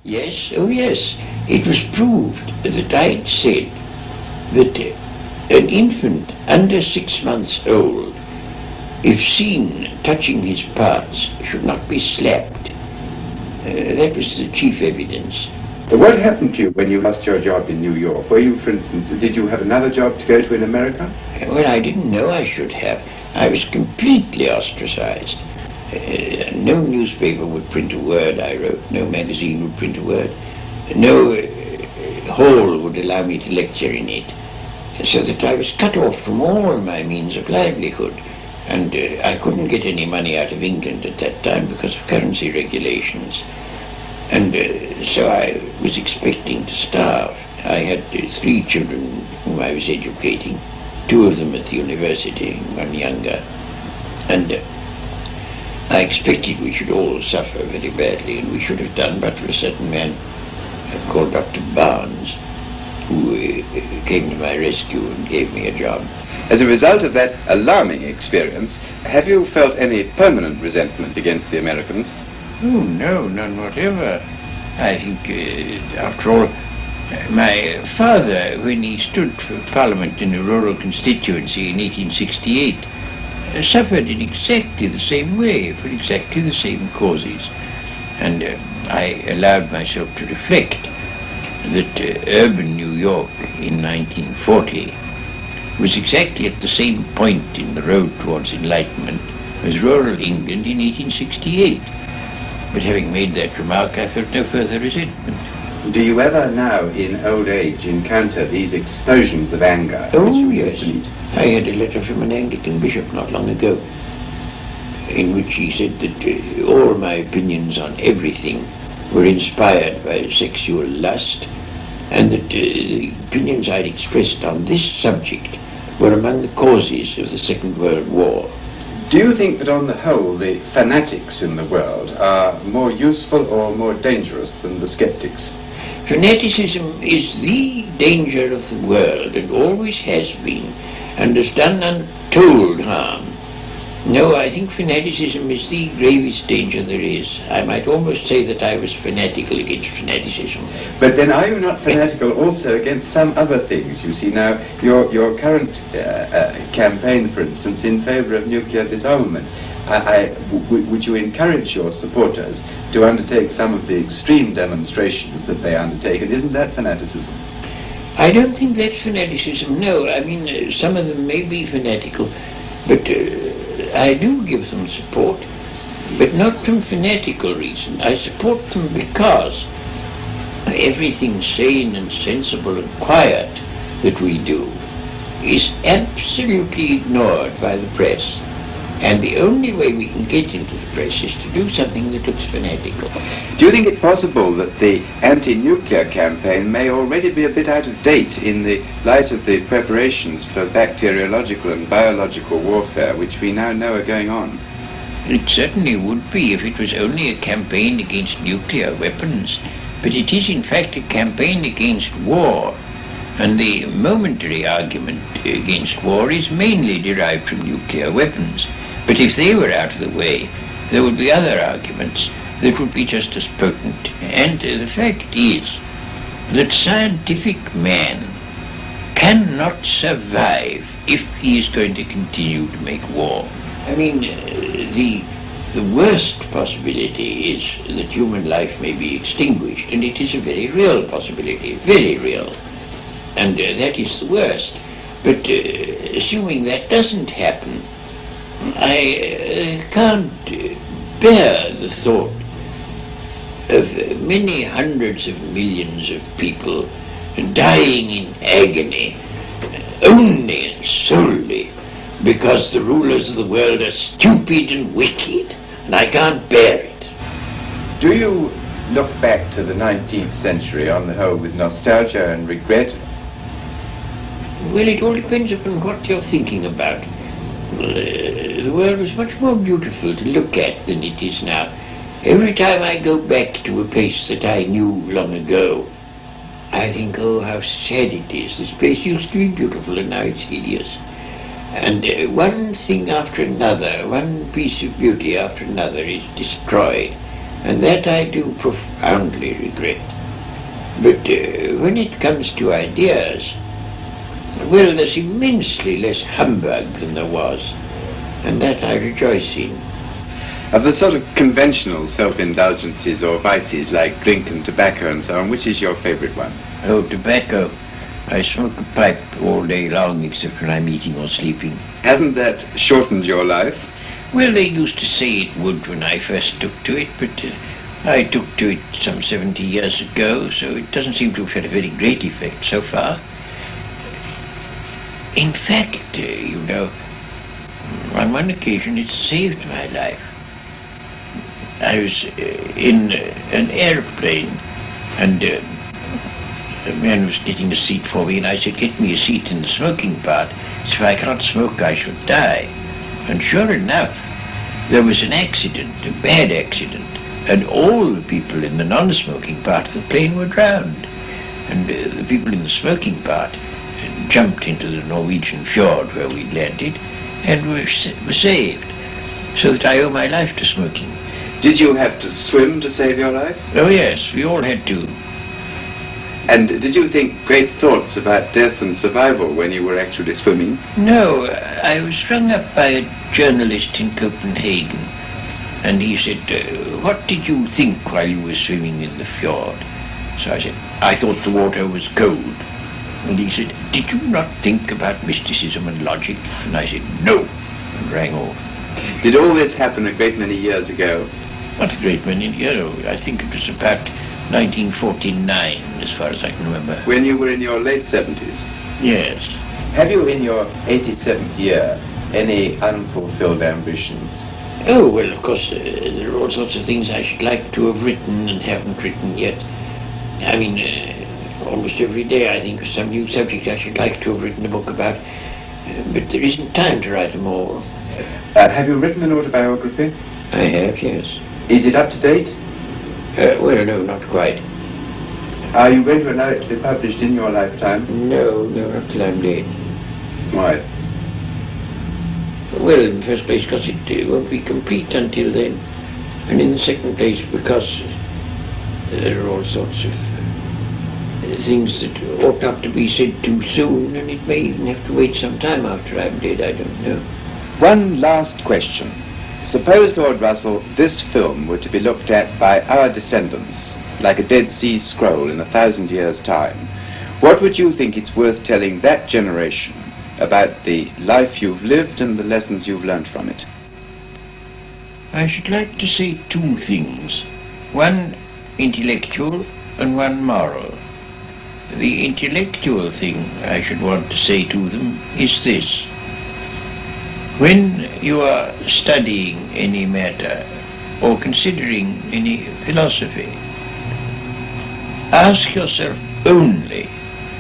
Yes, oh yes. It was proved that I had said that an infant under 6 months old, if seen touching his parts, should not be slapped. That was the chief evidence. But what happened to you when you lost your job in New York? Were you, for instance, did you have another job to go to in America? Well, I didn't know I should have. I was completely ostracized. No newspaper would print a word I wrote. No magazine would print a word. No hall would allow me to lecture in it. So that I was cut off from all my means of livelihood. And I couldn't get any money out of England at that time because of currency regulations. And so I was expecting to starve. I had 3 children whom I was educating, 2 of them at the university, 1 younger. And I expected we should all suffer very badly, and we should have done but for a certain man called Dr. Barnes, who came to my rescue and gave me a job. As a result of that alarming experience, have you felt any permanent resentment against the Americans? Oh, no, none whatever. I think, after all, my father, when he stood for Parliament in a rural constituency in 1868, suffered in exactly the same way, for exactly the same causes. And I allowed myself to reflect that urban New York in 1940 was exactly at the same point in the road towards enlightenment as rural England in 1868. But having made that remark, I felt no further resentment. Do you ever now, in old age, encounter these explosions of anger? Oh, yes. I had a letter from an Anglican bishop not long ago, in which he said that all my opinions on everything were inspired by sexual lust, and that the opinions I'd expressed on this subject were among the causes of the Second World War. Do you think that on the whole the fanatics in the world are more useful or more dangerous than the skeptics? Fanaticism is the danger of the world, and always has been, and has done untold harm. No, I think fanaticism is the gravest danger there is. I might almost say that I was fanatical against fanaticism. But then are you not fanatical also against some other things? You see, now, your current campaign, for instance, in favour of nuclear disarmament, would you encourage your supporters to undertake some of the extreme demonstrations that they undertake, and isn't that fanaticism? I don't think that's fanaticism, no. I mean, some of them may be fanatical, but I do give them support, but not from fanatical reason. I support them because everything sane and sensible and quiet that we do is absolutely ignored by the press. And the only way we can get into the press is to do something that looks fanatical. Do you think it possible that the anti-nuclear campaign may already be a bit out of date in the light of the preparations for bacteriological and biological warfare which we now know are going on? It certainly would be if it was only a campaign against nuclear weapons. But it is in fact a campaign against war. And the momentary argument against war is mainly derived from nuclear weapons. But if they were out of the way, there would be other arguments that would be just as potent. And the fact is that scientific man cannot survive if he is going to continue to make war. I mean, the worst possibility is that human life may be extinguished, and it is a very real possibility, very real. And that is the worst. But assuming that doesn't happen, I can't bear the thought of many hundreds of millions of people dying in agony only and solely because the rulers of the world are stupid and wicked, and I can't bear it. Do you look back to the 19th century on the whole with nostalgia and regret? Well, it all depends upon what you're thinking about. The world was much more beautiful to look at than it is now. Every time I go back to a place that I knew long ago, I think, oh, how sad it is. This place used to be beautiful and now it's hideous. And one thing after another, one piece of beauty after another is destroyed. and that I do profoundly regret. But when it comes to ideas, well, there's immensely less humbug than there was, and that I rejoice in. Of the sort of conventional self-indulgences or vices like drink and tobacco and so on, which is your favourite one? Oh, tobacco. I smoke a pipe all day long except when I'm eating or sleeping. Hasn't that shortened your life? Well, they used to say it would when I first took to it, but I took to it some 70 years ago, so it doesn't seem to have had a very great effect so far. In fact, you know, on one occasion it saved my life. I was in an airplane, and a man was getting a seat for me, and I said, get me a seat in the smoking part, so if I can't smoke I shall die. And sure enough, there was an accident, a bad accident, and all the people in the non-smoking part of the plane were drowned. And the people in the smoking part jumped into the Norwegian fjord where we'd landed and were saved, so that I owe my life to smoking. Did you have to swim to save your life? Oh yes, we all had to. And did you think great thoughts about death and survival when you were actually swimming? No, I was rung up by a journalist in Copenhagen, and he said, what did you think while you were swimming in the fjord? So I said, I thought the water was cold. And he said, did you not think about mysticism and logic? And I said, no, and rang off. Did all this happen a great many years ago? Not a great many, I think it was about 1949, as far as I can remember. When you were in your late 70s? Yes. Have you, in your 87th year, any unfulfilled ambitions? Oh, well, of course, there are all sorts of things I should like to have written and haven't written yet. I mean, almost every day I think of some new subject I should like to have written a book about, but there isn't time to write them all. Have you written an autobiography? I have, yes. Is it up to date? Well, no, not quite. Are you going to allow it to be published in your lifetime? No, not till I'm dead. Why? Well, in the first place, because it won't be complete until then. And in the second place, because there are all sorts of things that ought not to be said too soon, and it may even have to wait some time after I'm dead, I don't know. One last question. Suppose, Lord Russell, this film were to be looked at by our descendants, like a Dead Sea Scroll in 1,000 years' time. What would you think it's worth telling that generation about the life you've lived and the lessons you've learned from it? I should like to say two things. One intellectual and one moral. The intellectual thing I should want to say to them is this. When you are studying any matter or considering any philosophy, ask yourself only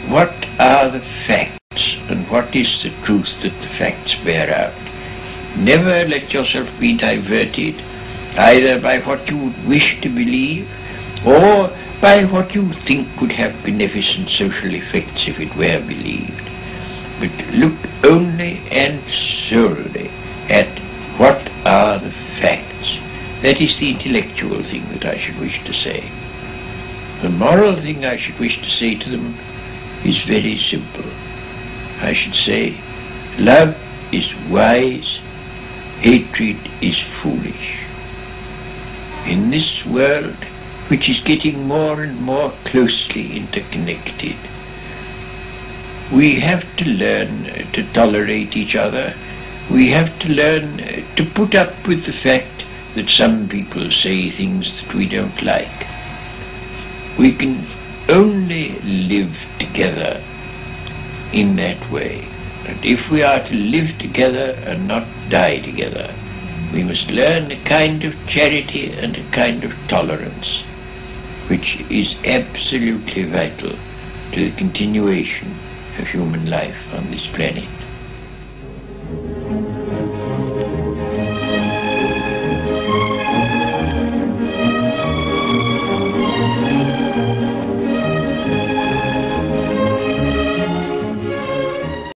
what are the facts and what is the truth that the facts bear out. Never let yourself be diverted either by what you would wish to believe or by what you think would have beneficent social effects if it were believed. But look only and solely at what are the facts. That is the intellectual thing that I should wish to say. The moral thing I should wish to say to them is very simple. I should say, love is wise, hatred is foolish. In this world, which is getting more and more closely interconnected, we have to learn to tolerate each other. We have to learn to put up with the fact that some people say things that we don't like. We can only live together in that way. And if we are to live together and not die together, we must learn a kind of charity and a kind of tolerance, which is absolutely vital to the continuation of human life on this planet.